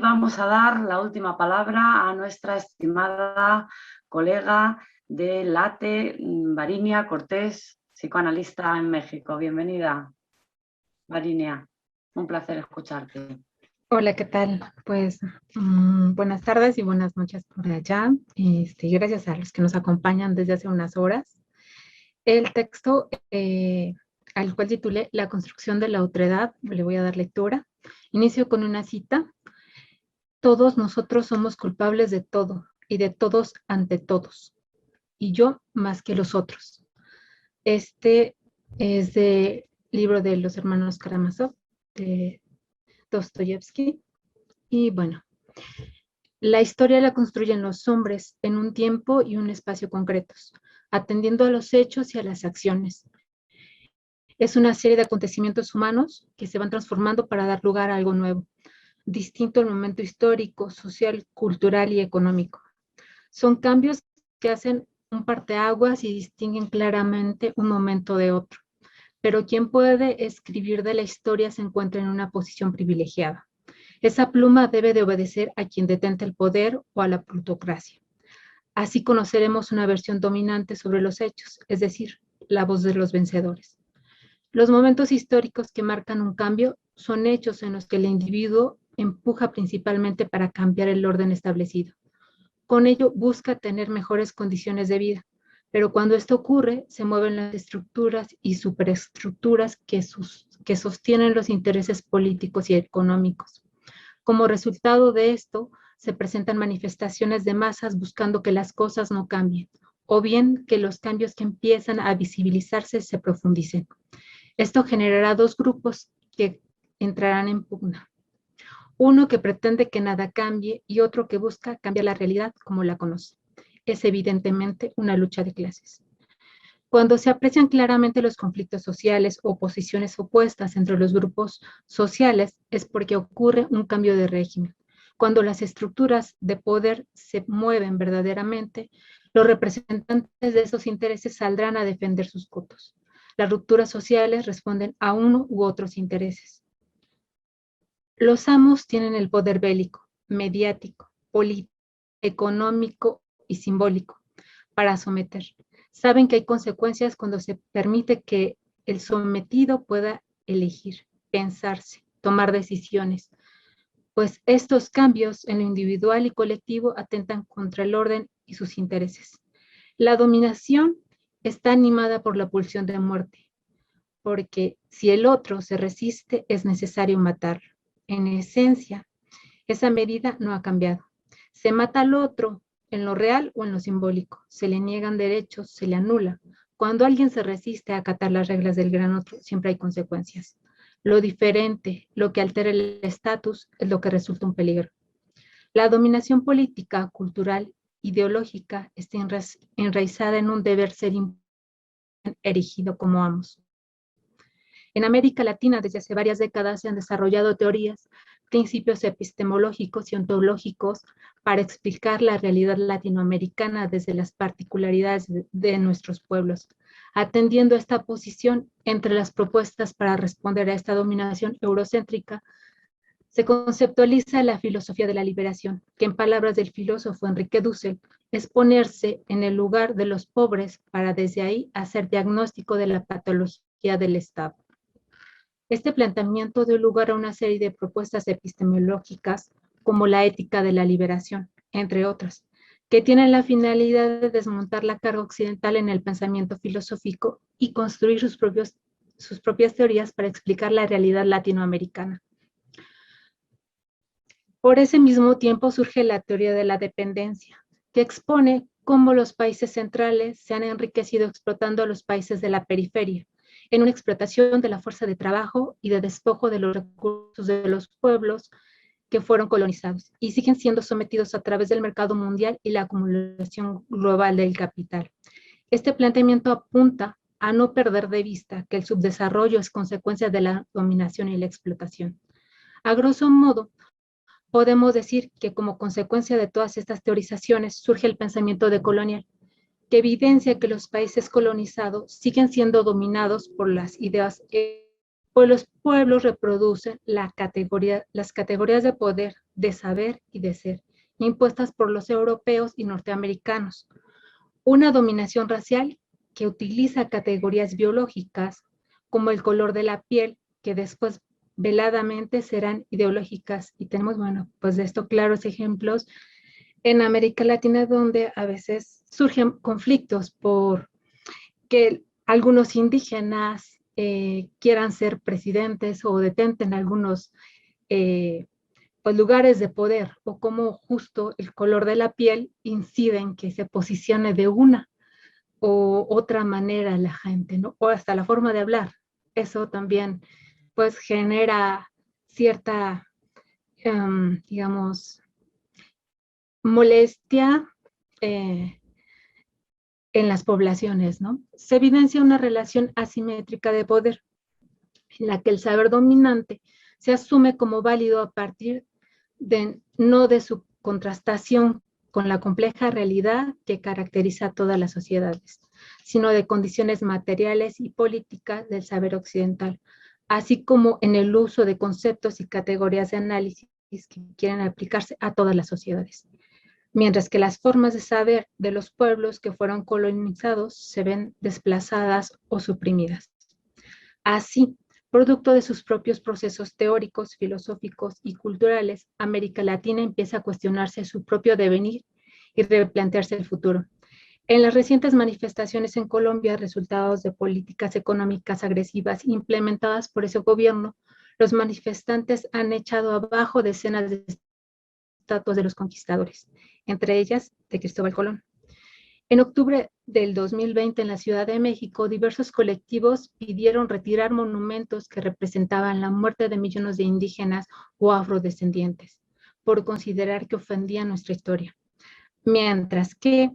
vamos a dar la última palabra a nuestra estimada colega de LATE, Varinia Cortés, psicoanalista en México. Bienvenida, Varinia. Un placer escucharte. Hola, ¿qué tal? Pues buenas tardes y buenas noches por allá. Gracias a los que nos acompañan desde hace unas horas. El texto al cual titulé La construcción de la otredad, le voy a dar lectura. Inicio con una cita. Todos nosotros somos culpables de todo y de todos ante todos, y yo más que los otros. Este es del libro de los hermanos Karamazov, de Dostoyevsky. Y bueno, la historia la construyen los hombres en un tiempo y un espacio concretos, atendiendo a los hechos y a las acciones. Es una serie de acontecimientos humanos que se van transformando para dar lugar a algo nuevo, distinto al momento histórico, social, cultural y económico. Son cambios que hacen un parteaguas y distinguen claramente un momento de otro. Pero quien puede escribir de la historia se encuentra en una posición privilegiada. Esa pluma debe de obedecer a quien detenta el poder o a la plutocracia. Así conoceremos una versión dominante sobre los hechos, es decir, la voz de los vencedores. Los momentos históricos que marcan un cambio son hechos en los que el individuo empuja principalmente para cambiar el orden establecido. Con ello busca tener mejores condiciones de vida, pero cuando esto ocurre, se mueven las estructuras y superestructuras que sostienen los intereses políticos y económicos. Como resultado de esto, se presentan manifestaciones de masas buscando que las cosas no cambien, o bien que los cambios que empiezan a visibilizarse se profundicen. Esto generará dos grupos que entrarán en pugna. Uno que pretende que nada cambie y otro que busca cambiar la realidad como la conoce. Es evidentemente una lucha de clases. Cuando se aprecian claramente los conflictos sociales o posiciones opuestas entre los grupos sociales, es porque ocurre un cambio de régimen. Cuando las estructuras de poder se mueven verdaderamente, los representantes de esos intereses saldrán a defender sus cotos. Las rupturas sociales responden a uno u otros intereses. Los amos tienen el poder bélico, mediático, político, económico y simbólico para someter. Saben que hay consecuencias cuando se permite que el sometido pueda elegir, pensarse, tomar decisiones, pues estos cambios en lo individual y colectivo atentan contra el orden y sus intereses. La dominación está animada por la pulsión de muerte, porque si el otro se resiste es necesario matarlo. En esencia, esa medida no ha cambiado. Se mata al otro en lo real o en lo simbólico. Se le niegan derechos, se le anula. Cuando alguien se resiste a acatar las reglas del gran otro, siempre hay consecuencias. Lo diferente, lo que altera el estatus, es lo que resulta un peligro. La dominación política, cultural, ideológica está enraizada en un deber ser erigido como amos. En América Latina, desde hace varias décadas, se han desarrollado teorías, principios epistemológicos y ontológicos para explicar la realidad latinoamericana desde las particularidades de nuestros pueblos, atendiendo esta posición entre las propuestas para responder a esta dominación eurocéntrica. Se conceptualiza la filosofía de la liberación, que en palabras del filósofo Enrique Dussel, es ponerse en el lugar de los pobres para desde ahí hacer diagnóstico de la patología del Estado. Este planteamiento dio lugar a una serie de propuestas epistemológicas como la ética de la liberación, entre otras, que tienen la finalidad de desmontar la carga occidental en el pensamiento filosófico y construir sus propias teorías para explicar la realidad latinoamericana. Por ese mismo tiempo surge la teoría de la dependencia, que expone cómo los países centrales se han enriquecido explotando a los países de la periferia, en una explotación de la fuerza de trabajo y de despojo de los recursos de los pueblos que fueron colonizados y siguen siendo sometidos a través del mercado mundial y la acumulación global del capital. Este planteamiento apunta a no perder de vista que el subdesarrollo es consecuencia de la dominación y la explotación. A grosso modo, podemos decir que como consecuencia de todas estas teorizaciones surge el pensamiento decolonial, que evidencia que los países colonizados siguen siendo dominados por las ideas pues los pueblos reproducen las categorías de poder, de saber y de ser, impuestas por los europeos y norteamericanos. Una dominación racial que utiliza categorías biológicas como el color de la piel, que después veladamente serán ideológicas. Y tenemos, bueno, pues de esto claros ejemplos en América Latina, donde a veces surgen conflictos por que algunos indígenas quieran ser presidentes o detenten algunos pues, lugares de poder, o cómo justo el color de la piel incide en que se posicione de una o otra manera la gente, ¿no? O hasta la forma de hablar. Eso también pues genera cierta, digamos, molestia en las poblaciones, ¿no? Se evidencia una relación asimétrica de poder en la que el saber dominante se asume como válido a partir de no de su contrastación con la compleja realidad que caracteriza a todas las sociedades, sino de condiciones materiales y políticas del saber occidental, así como en el uso de conceptos y categorías de análisis que quieren aplicarse a todas las sociedades. Mientras que las formas de saber de los pueblos que fueron colonizados se ven desplazadas o suprimidas. Así, producto de sus propios procesos teóricos, filosóficos y culturales, América Latina empieza a cuestionarse su propio devenir y replantearse el futuro. En las recientes manifestaciones en Colombia, resultados de políticas económicas agresivas implementadas por ese gobierno, los manifestantes han echado abajo decenas de estatuas de los conquistadores, entre ellas de Cristóbal Colón. En octubre del 2020, en la Ciudad de México, diversos colectivos pidieron retirar monumentos que representaban la muerte de millones de indígenas o afrodescendientes, por considerar que ofendían nuestra historia. Mientras que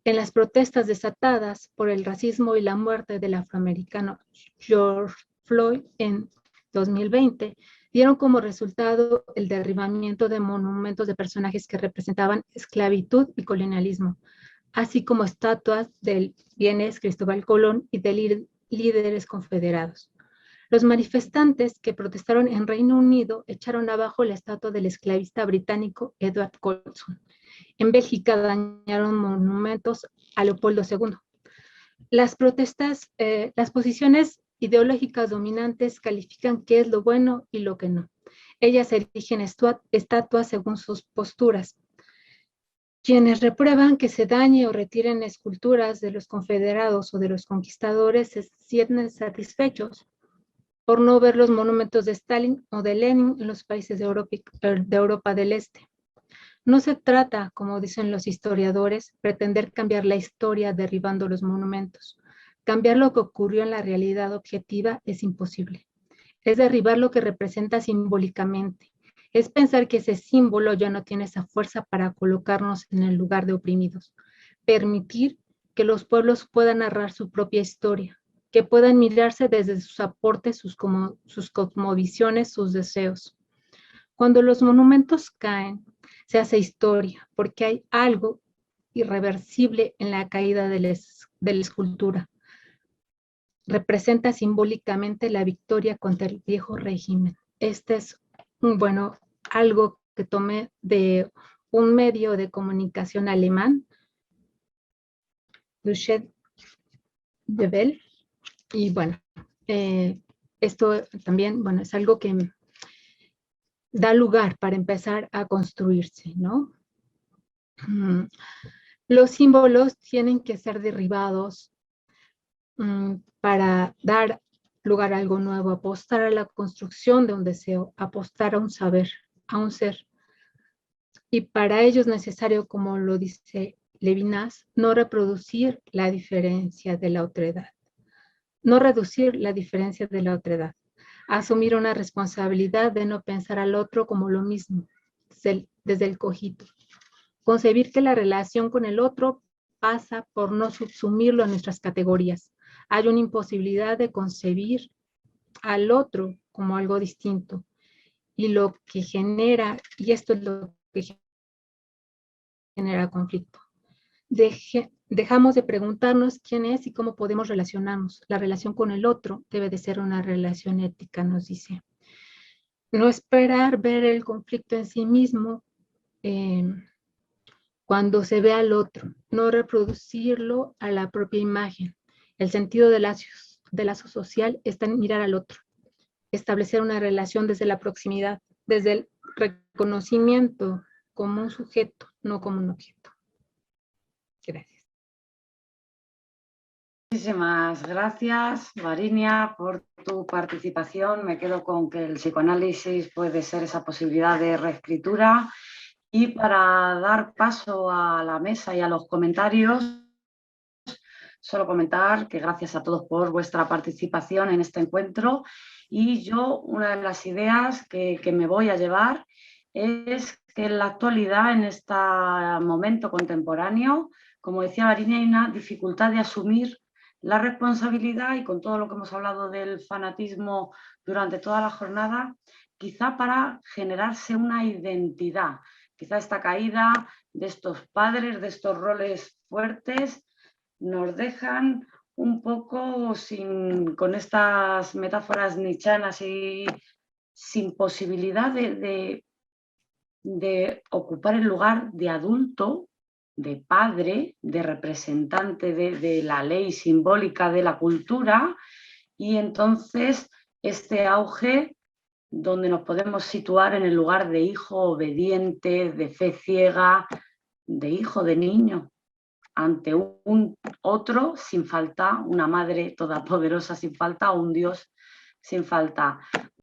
en las protestas desatadas por el racismo y la muerte del afroamericano George Floyd en 2020, dieron como resultado el derribamiento de monumentos de personajes que representaban esclavitud y colonialismo, así como estatuas del bienes Cristóbal Colón y de líderes confederados. Los manifestantes que protestaron en Reino Unido echaron abajo la estatua del esclavista británico Edward Colston. En Bélgica dañaron monumentos a Leopoldo II. Las posiciones ideológicas dominantes califican qué es lo bueno y lo que no. Ellas erigen estatuas según sus posturas. Quienes reprueban que se dañe o retiren esculturas de los confederados o de los conquistadores se sienten satisfechos por no ver los monumentos de Stalin o de Lenin en los países de Europa del Este. No se trata, como dicen los historiadores, pretender cambiar la historia derribando los monumentos. Cambiar lo que ocurrió en la realidad objetiva es imposible. Es derribar lo que representa simbólicamente. Es pensar que ese símbolo ya no tiene esa fuerza para colocarnos en el lugar de oprimidos. Permitir que los pueblos puedan narrar su propia historia, que puedan mirarse desde sus aportes, sus cosmovisiones, sus deseos. Cuando los monumentos caen, se hace historia, porque hay algo irreversible en la caída de la escultura. Representa simbólicamente la victoria contra el viejo régimen. Este es, bueno, algo que tomé de un medio de comunicación alemán, Duchet de Bell, y bueno, esto también, bueno, es algo que da lugar para empezar a construirse, ¿no? Los símbolos tienen que ser derribados para dar lugar a algo nuevo, apostar a la construcción de un deseo, apostar a un saber, a un ser. Y para ello es necesario, como lo dice Levinas, no reproducir la diferencia de la otredad, no reducir la diferencia de la otredad, asumir una responsabilidad de no pensar al otro como lo mismo, desde el cogito. Concebir que la relación con el otro pasa por no subsumirlo en nuestras categorías. Hay una imposibilidad de concebir al otro como algo distinto. Y lo que genera, y esto es lo que genera conflicto, de Dejamos de preguntarnos quién es y cómo podemos relacionarnos. La relación con el otro debe de ser una relación ética, nos dice. No esperar ver el conflicto en sí mismo cuando se ve al otro, no reproducirlo a la propia imagen. El sentido del lazo social está en mirar al otro, establecer una relación desde la proximidad, desde el reconocimiento como un sujeto, no como un objeto. Gracias. Muchísimas gracias, Varinia, por tu participación. Me quedo con que el psicoanálisis puede ser esa posibilidad de reescritura. Y para dar paso a la mesa y a los comentarios, solo comentar que gracias a todos por vuestra participación en este encuentro. Y yo, una de las ideas que me voy a llevar es que en la actualidad, en este momento contemporáneo, como decía Varinia, hay una dificultad de asumir la responsabilidad, y con todo lo que hemos hablado del fanatismo durante toda la jornada, quizá para generarse una identidad. Quizá esta caída de estos padres, de estos roles fuertes, nos dejan un poco con estas metáforas nietzscheanas y sin posibilidad de ocupar el lugar de adulto, de padre, de representante de la ley simbólica de la cultura. Y entonces este auge donde nos podemos situar en el lugar de hijo obediente, de fe ciega, de hijo, de niño, ante un otro sin falta, una madre todopoderosa sin falta, o un Dios sin falta.